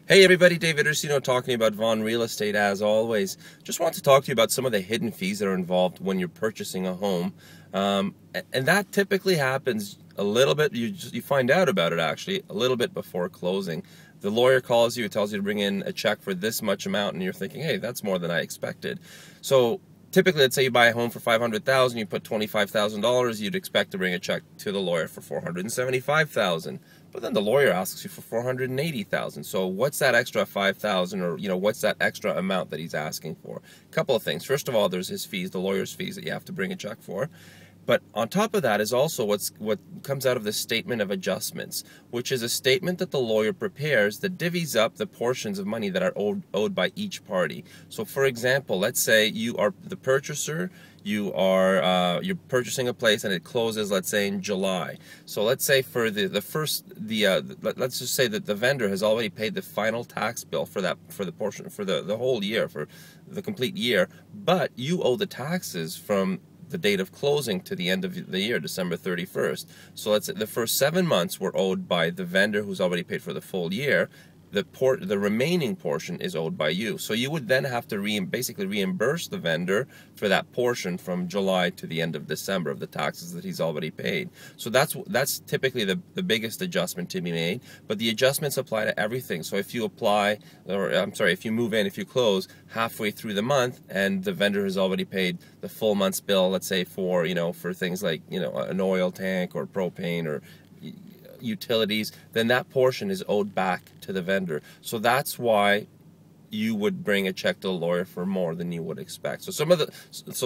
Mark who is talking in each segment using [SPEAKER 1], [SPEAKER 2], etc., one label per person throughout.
[SPEAKER 1] Hey everybody, David Ursino talking about Vaughan Real Estate as always. Just want to talk to you about some of the hidden fees that are involved when you're purchasing a home. And that typically happens a little bit, you find out about it actually, a little bit before closing. The lawyer calls you, tells you to bring in a check for this much amount, and you're thinking, hey, that's more than I expected. So typically, let's say you buy a home for $500,000, you put $25,000, you'd expect to bring a check to the lawyer for $475,000. But then the lawyer asks you for $480,000. So what's that extra $5,000, or what's that extra amount that he's asking for? A couple of things. First of all, there's his fees, the lawyer's fees that you have to bring a check for. But on top of that is also what comes out of the statement of adjustments, which is a statement that the lawyer prepares that divvies up the portions of money that are owed by each party. So, for example, let's say you are the purchaser, you're purchasing a place and it closes, let's say, in July. So let's say for let's just say that the vendor has already paid the final tax bill for the whole year, for the complete year, but you owe the taxes from the date of closing to the end of the year, December 31st. So let's say the first 7 months were owed by the vendor who's already paid for the full year. The remaining portion is owed by you. So you would then have to basically reimburse the vendor for that portion from July to the end of December of the taxes that he's already paid. So that's typically the biggest adjustment to be made. But the adjustments apply to everything. So if you if you move in, if you close halfway through the month and the vendor has already paid the full month's bill, let's say for things like an oil tank or propane or utilities, then that portion is owed back to the vendor. So that's why you would bring a check to the lawyer for more than you would expect. So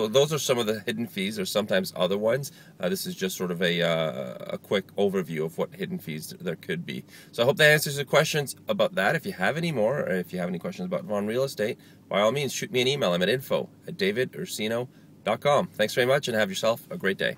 [SPEAKER 1] those are some of the hidden fees. There's sometimes other ones. This is just sort of a quick overview of what hidden fees there could be. So I hope that answers your questions about that. If you have any more, or if you have any questions about Vaughan Real Estate, by all means, shoot me an email. I'm at info@davidursino.com. Thanks very much and have yourself a great day.